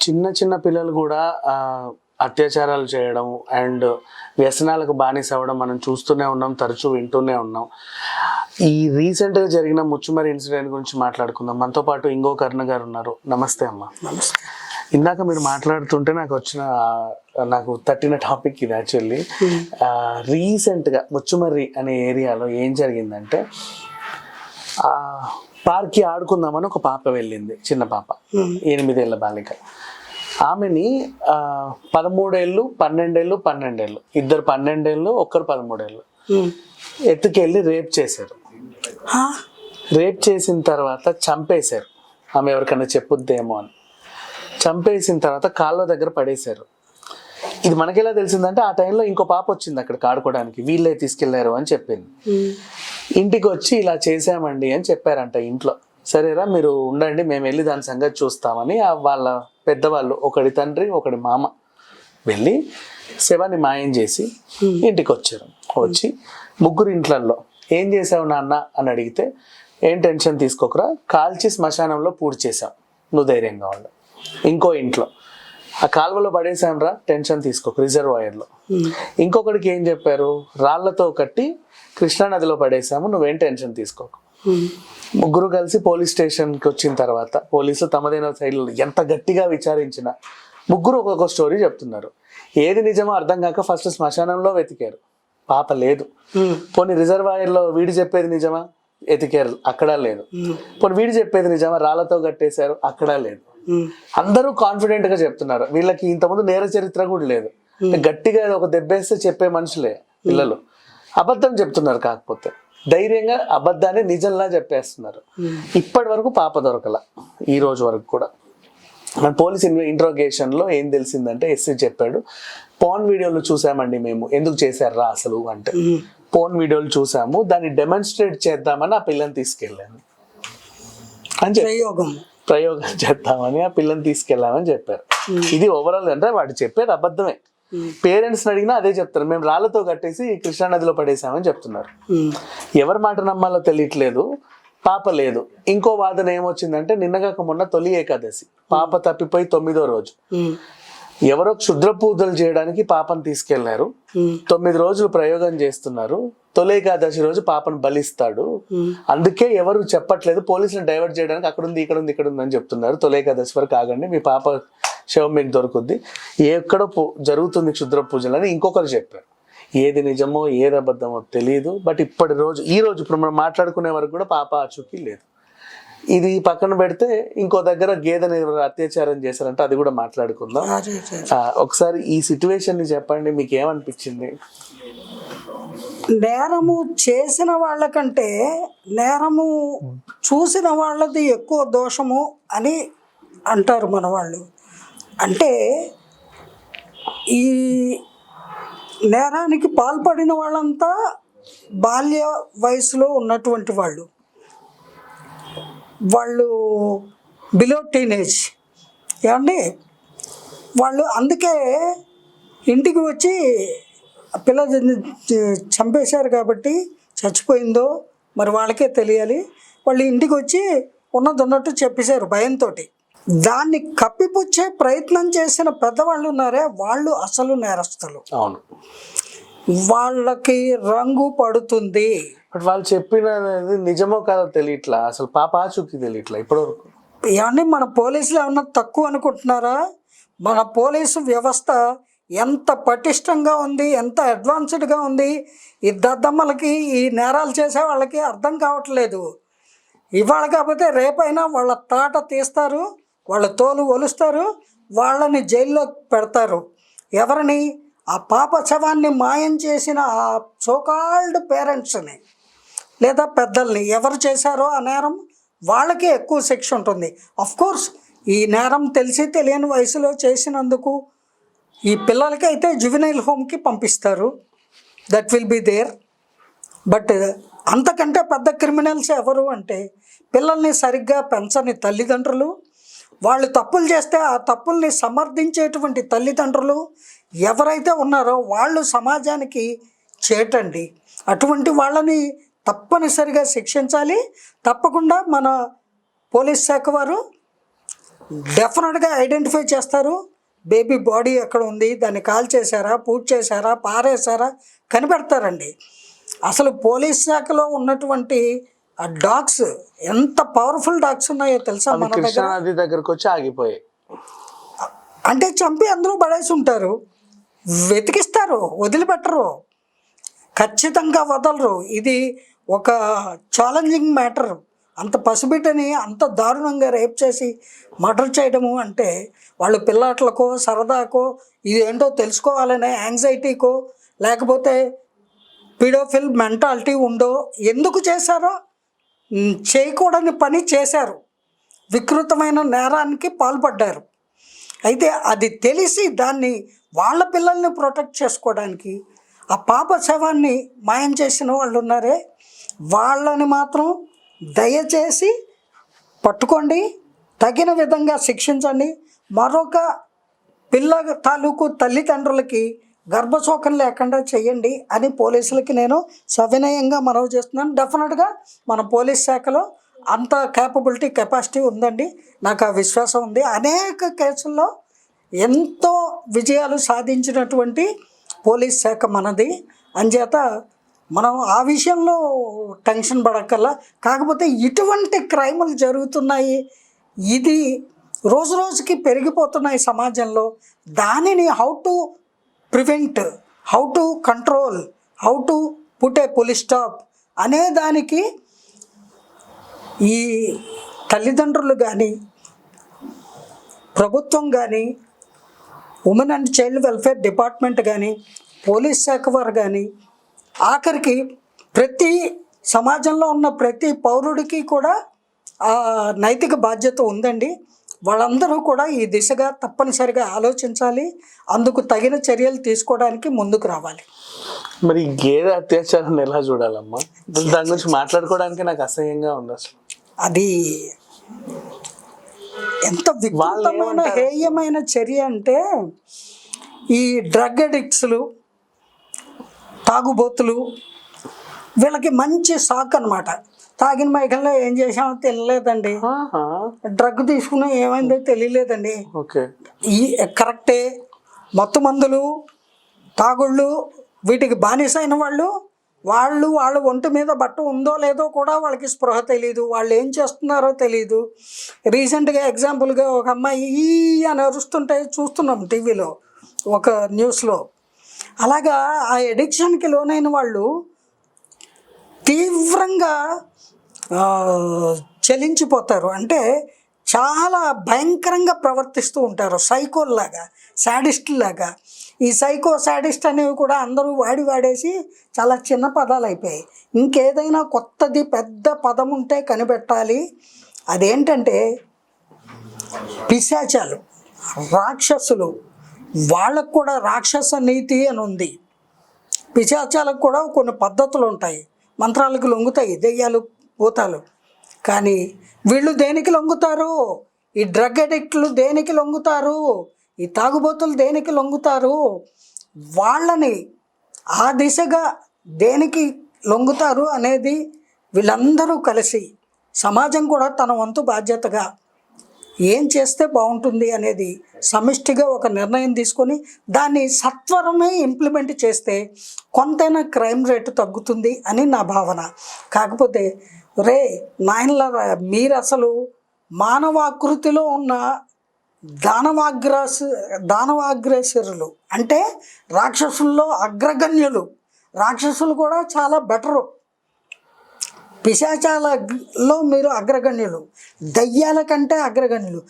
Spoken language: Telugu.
చిన్న చిన్న పిల్లలు కూడా అత్యాచారాలు చేయడం అండ్ వ్యసనాలకు బానిస అవ్వడం మనం చూస్తూనే ఉన్నాం, తరచూ వింటూనే ఉన్నాం. ఈ రీసెంట్గా జరిగిన ముచ్చుమరి ఇన్సిడెంట్ గురించి మాట్లాడుకుందాం. మనతో పాటు ఇంకో కరుణ గారు ఉన్నారు. నమస్తే అమ్మ. నమస్తే. ఇందాక మీరు మాట్లాడుతుంటే నాకు తట్టిన టాపిక్ ఇది. యాక్చువల్లీ రీసెంట్గా ముచ్చుమర్రి అనే ఏరియాలో ఏం జరిగిందంటే, పార్క్కి ఆడుకుందామని ఒక పాప వెళ్ళింది, చిన్న పాప, 8 ఏళ్ల బాలిక. ఆమెని 13 ఏళ్ళు 12 ఏళ్ళు 12 ఏళ్ళు, ఇద్దరు 12 ఏళ్ళు, ఒక్కరు 13 ఏళ్ళు ఎత్తుకెళ్ళి రేప్ చేశారు. రేప్ చేసిన తర్వాత చంపేశారు. ఆమె ఎవరికైనా చెప్పుద్దేమో అని చంపేసిన తర్వాత కాళ్ళ దగ్గర పడేశారు. ఇది మనకెలా తెలిసిందంటే, ఆ టైంలో ఇంకో పాప వచ్చింది అక్కడికి ఆడుకోవడానికి, వీళ్ళే తీసుకెళ్లారు అని చెప్పింది. ఇంటికి వచ్చి ఇలా చేసామండి అని చెప్పారంట ఇంట్లో. సరేరా మీరు ఉండండి, మేము వెళ్ళి దాని సంగతి చూస్తామని వాళ్ళ పెద్దవాళ్ళు, ఒకడి తండ్రి ఒకడి మామ వెళ్ళి శవాన్ని మాయం చేసి ఇంటికి వచ్చారు. వచ్చి ముగ్గురు ఇంట్లల్లో ఏం చేసావు నాన్న అని అడిగితే, ఏం టెన్షన్ తీసుకోకరా, కాల్చి శ్మశానంలో పూడ్చి చేసాం, నువ్వు ధైర్యంగా ఉండు. ఇంకో ఇంట్లో ఆ కాలువలో పడేసాంరా, టెన్షన్ తీసుకోకు, రిజర్వాయర్లో. ఇంకొకడికి ఏం చెప్పారు, రాళ్లతో కట్టి కృష్ణానదిలో పడేసాము, నువ్వేం టెన్షన్ తీసుకోకు. ముగ్గురు కలిసి పోలీస్ స్టేషన్కి వచ్చిన తర్వాత పోలీసులు తమదైన సైడ్లో ఎంత గట్టిగా విచారించినా ముగ్గురు ఒక్కొక్క స్టోరీ చెప్తున్నారు. ఏది నిజమో అర్థం కాక ఫస్ట్ శ్మశానంలో వెతికారు, పాప లేదు. పోనీ రిజర్వాయర్లో వీడి చెప్పేది నిజమా, ఎతికారు, అక్కడా లేదు. పోనీ వీడి చెప్పేది నిజమా, రాళ్లతో కట్టేశారు, అక్కడా లేదు. అందరూ కాన్ఫిడెంట్ గా చెప్తున్నారు. వీళ్ళకి ఇంతకుముందు నేర చరిత్ర కూడా లేదు. గట్టిగా ఒక దెబ్బేస్తే చెప్పే మనుషులే పిల్లలు. అబద్ధం చెప్తున్నారు, కాకపోతే ధైర్యంగా అబద్ధాన్ని నిజంలా చెప్పేస్తున్నారు. ఇప్పటి వరకు పాప దొరకల. ఈ రోజు వరకు కూడా మన పోలీస్ ఇంట్రోగేషన్ లో ఏం తెలిసిందంటే, ఎస్సీ చెప్పాడు, పోన్ వీడియోలు చూసామండి మేము, ఎందుకు చేశారా అసలు అంటే, పోన్ వీడియోలు చూసాము, దాన్ని డెమాన్స్ట్రేట్ చేద్దామని ఆ పిల్లని తీసుకెళ్ళాను అని ప్రయోగం చేద్దామని ఆ పిల్లని తీసుకెళ్ళామని చెప్పారు. ఇది ఓవరాల్ అంటే వాడు చెప్పేది అబద్ధమే. పేరెంట్స్ అడిగినా అదే చెప్తారు, మేము రాళ్లతో కట్టేసి కృష్ణానదిలో పడేసామని చెప్తున్నారు. ఎవరి మాట నమ్మాలో తెలియట్లేదు. పాప లేదు. ఇంకో వాదన ఏమొచ్చిందంటే, నిన్నగాక మొన్న తొలి ఏకాదశి, పాప తప్పిపోయి 9వ రోజు ఎవరో క్షుద్ర పూజలు చేయడానికి పాపను తీసుకెళ్లారు. 9 రోజులు ప్రయోగం చేస్తున్నారు. తొలి ఏకాదశి రోజు పాపను బలిస్తాడు. అందుకే ఎవరు చెప్పట్లేదు, పోలీసులను డైవర్ట్ చేయడానికి అక్కడ ఉంది ఇక్కడ ఉంది ఇక్కడ ఉంది అని చెప్తున్నారు. తొలి ఏకాదశి వరకు ఆగండి, మీ పాప శవం మీకు దొరుకుద్ది, ఎక్కడో జరుగుతుంది క్షుద్ర పూజలు అని ఇంకొకరు చెప్పారు. ఏది నిజమో ఏది అబద్ధమో తెలియదు. బట్ ఈ రోజు ఇప్పుడు మనం మాట్లాడుకునే వరకు కూడా పాప ఆచూకీ లేదు. ఇది పక్కన పెడితే ఇంకో దగ్గర గేదెని అత్యాచారం చేశారంటే అది కూడా మాట్లాడుకుందాం. ఒకసారి ఈ సిచ్యువేషన్ ని చెప్పండి, మీకు ఏమనిపించింది? నేరము చేసిన వాళ్ళకంటే నేరము చూసిన వాళ్ళది ఎక్కువ దోషము అని అంటారు మన వాళ్ళు. అంటే ఈ నేరానికి పాల్పడిన వాళ్ళంతా బాల్య వయసులో ఉన్నటువంటి వాళ్ళు బిలో టీనేజ్ ఏమండి. వాళ్ళు అందుకే ఇంటికి వచ్చి పిల్లల్ని చంపేశారు కాబట్టి, చచ్చిపోయిందో మరి వాళ్ళకే తెలియాలి, వాళ్ళు ఇంటికి వచ్చి ఉన్నట్టు చెప్పేశారు భయంతో. దాన్ని కప్పిపుచ్చే ప్రయత్నం చేసిన పెద్దవాళ్ళు ఉన్నారే, వాళ్ళు అసలు నేరస్తులు. అవును, వాళ్ళకి రంగు పడుతుంది. బట్ వాళ్ళు చెప్పినది నిజమో కాదో తెలియట్లా, అసలు పాప ఆచూకీ తెలియట్లా ఇప్పటివరకు. ఏమండి, మన పోలీసులు ఏమన్నా తక్కువ అనుకుంటున్నారా? మన పోలీసు వ్యవస్థ ఎంత పటిష్టంగా ఉంది, ఎంత అడ్వాన్స్డ్గా ఉంది. ఈ దద్దమ్మలకి, ఈ నేరాలు చేసే వాళ్ళకి అర్థం కావట్లేదు. ఇవాళ కాకపోతే రేపైనా వాళ్ళ తాట తీస్తారు, వాళ్ళ తోలు ఒలుస్తారు, వాళ్ళని జైల్లో పెడతారు. ఎవరిని? ఆ పాప శవాన్ని మాయం చేసిన ఆ సోకాల్డ్ పేరెంట్స్ని లేదా పెద్దల్ని. ఎవరు చేశారో ఆ నేరం వాళ్ళకే ఎక్కువ శిక్ష ఉంటుంది. కోర్స్ ఈ నేరం తెలిసి తెలియని వయసులో చేసినందుకు ఈ పిల్లలకి అయితే జువెనైల్ హోమ్కి పంపిస్తారు, that will be there. But అంతకంటే పెద్ద క్రిమినల్స్ ఎవరు అంటే, పిల్లల్ని సరిగ్గా పెంచని తల్లిదండ్రులు, వాళ్ళు తప్పులు చేస్తే ఆ తప్పుల్ని సమర్థించేటువంటి తల్లిదండ్రులు ఎవరైతే ఉన్నారో వాళ్ళు సమాజానికి చేటండి. అటువంటి వాళ్ళని తప్పనిసరిగా శిక్షించాలి. తప్పకుండా మన పోలీస్ శాఖ వారు డెఫినెట్గా ఐడెంటిఫై చేస్తారు. బేబీ బాడీ ఎక్కడ ఉంది, దాన్ని కాల్ చేశారా, పూజ చేశారా, పారేశారా, కనిపెడతారండి. అసలు పోలీస్ శాఖలో ఉన్నటువంటి ఆ డాగ్స్ ఎంత పవర్ఫుల్ డాగ్స్ ఉన్నాయో తెలుసా మన దగ్గర. కృష్ణానది దగ్గరకు వచ్చి ఆగిపోయాయి. అంటే చంపి అందరూ పడేసి ఉంటారు, వెతికిస్తారు, వదిలిపెట్టరు, ఖచ్చితంగా వదలరు. ఇది ఒక ఛాలెంజింగ్ మ్యాటర్. అంత పసిబిడ్డని అంత దారుణంగా రేప్ చేసి మర్డర్ చేయడము అంటే వాళ్ళు పిల్లాట్లకో సరదాకో ఇదేంటో తెలుసుకోవాలనే యాంగ్జైటీకో లేకపోతే పిడోఫిల్ మెంటాలిటీ ఉందో ఎందుకు చేశారో, చేయకూడని పని చేశారు, వికృతమైన నేరానికి పాల్పడ్డారు. అయితే అది తెలిసి దాన్ని వాళ్ళ పిల్లల్ని ప్రొటెక్ట్ చేసుకోవడానికి ఆ పాప శవాన్ని మాయం చేసిన వాళ్ళు ఉన్నారే, వాళ్ళని మాత్రం దయచేసి పట్టుకోండి, తగిన విధంగా శిక్షించండి. మరొక పిల్ల తాలూకు తల్లిదండ్రులకి గర్భశోకం లేకుండా చేయండి అని పోలీసులకి నేను సవినయంగా మనవి చేస్తున్నాను. డెఫినెట్గా మన పోలీస్ శాఖలో అంత కేపబిలిటీ కెపాసిటీ ఉందండి, నాకు ఆ విశ్వాసం ఉంది. అనేక కేసుల్లో ఎంతో విజయాలు సాధించినటువంటి పోలీస్ శాఖ మనది. అంచేత మనం ఆ విషయంలో టెన్షన్ పడక్కల్లా. కాకపోతే ఇటువంటి క్రైములు జరుగుతున్నాయి, ఇది రోజు రోజుకి పెరిగిపోతున్నాయి సమాజంలో. దానిని how to prevent, how to control, how to put a police stop అనే దానికి ఈ తల్లిదండ్రులు కానీ ప్రభుత్వం కానీ women and child welfare department కానీ పోలీస్ శాఖ వారు కానీ ఆఖరికి ప్రతి సమాజంలో ఉన్న ప్రతి పౌరుడికి కూడా ఆ నైతిక బాధ్యత ఉందండి. వాళ్ళందరూ కూడా ఈ దిశగా తప్పనిసరిగా ఆలోచించాలి, అందుకు తగిన చర్యలు తీసుకోవడానికి ముందుకు రావాలి. మరి గేదె అత్యాచారాన్ని ఎలా చూడాలమ్మా? దాని గురించి మాట్లాడుకోవడానికి నాకు అసహ్యంగా ఉంది. అసలు అది ఎంత వికృతమైన హేయమైన చర్య అంటే, ఈ డ్రగ్ అడిక్ట్స్లు, తాగుబోతులు వీళ్ళకి మంచి సాక్ అనమాట. తాగిన మైకంలో ఏం చేసామో తెలియలేదండి, డ్రగ్ తీసుకున్నా ఏమైందో తెలియలేదండి. ఈ కరెక్టే, మత్తు మందులు, తాగుళ్ళు వీటికి బానిసైన వాళ్ళు వాళ్ళ ఒంటి మీద బట్ట ఉందో లేదో కూడా వాళ్ళకి స్పృహ తెలియదు, వాళ్ళు ఏం చేస్తున్నారో తెలియదు. రీసెంట్గా ఎగ్జాంపుల్గా ఒక అమ్మాయి ఈ అని అరుస్తుంటే చూస్తున్నాం టీవీలో ఒక న్యూస్లో. అలాగా ఆ ఎడిక్షన్కి లోనైన వాళ్ళు తీవ్రంగా చలించిపోతారు. అంటే చాలా భయంకరంగా ప్రవర్తిస్తూ ఉంటారు, సైకోల్లాగా, శాడిస్ట్లాగా. ఈ సైకో శాడిస్ట్ అనేవి కూడా అందరూ వాడేసి చాలా చిన్న పదాలు అయిపోయాయి. ఇంకేదైనా కొత్తది పెద్ద పదం ఉంటే కనిపెట్టాలి. అదేంటంటే పిశాచాలు, రాక్షసులు. వాళ్ళకు కూడా రాక్షస నీతి అని ఉంది. పిశాచాలకు కూడా కొన్ని పద్ధతులు ఉంటాయి, మంత్రాలకు లొంగుతాయి దెయ్యాలు భూతాలు. కానీ వీళ్ళు దేనికి లొంగుతారు? ఈ డ్రగ్ అడిక్ట్లు దేనికి లొంగుతారు? ఈ తాగుబోతులు దేనికి లొంగుతారు? వాళ్ళని ఆ దిశగా దేనికి లొంగుతారు అనేది వీళ్ళందరూ కలిసి సమాజం కూడా తన వంతు బాధ్యతగా ఏం చేస్తే బాగుంటుంది అనేది సమిష్టిగా ఒక నిర్ణయం తీసుకొని దాన్ని సత్వరమే ఇంప్లిమెంట్ చేస్తే కొంతైనా క్రైమ్ రేటు తగ్గుతుంది అని నా భావన. కాకపోతే నాయనలారా, మీరు అసలు మానవాకృతిలో ఉన్న దానవాగ్రేసరులు, అంటే రాక్షసుల్లో అగ్రగణ్యులు. రాక్షసులు కూడా చాలా బెటరు, పిశాచాలలో మీరు అగ్రగణ్యులు, దయ్యాల కంటే అగ్రగణ్యులు.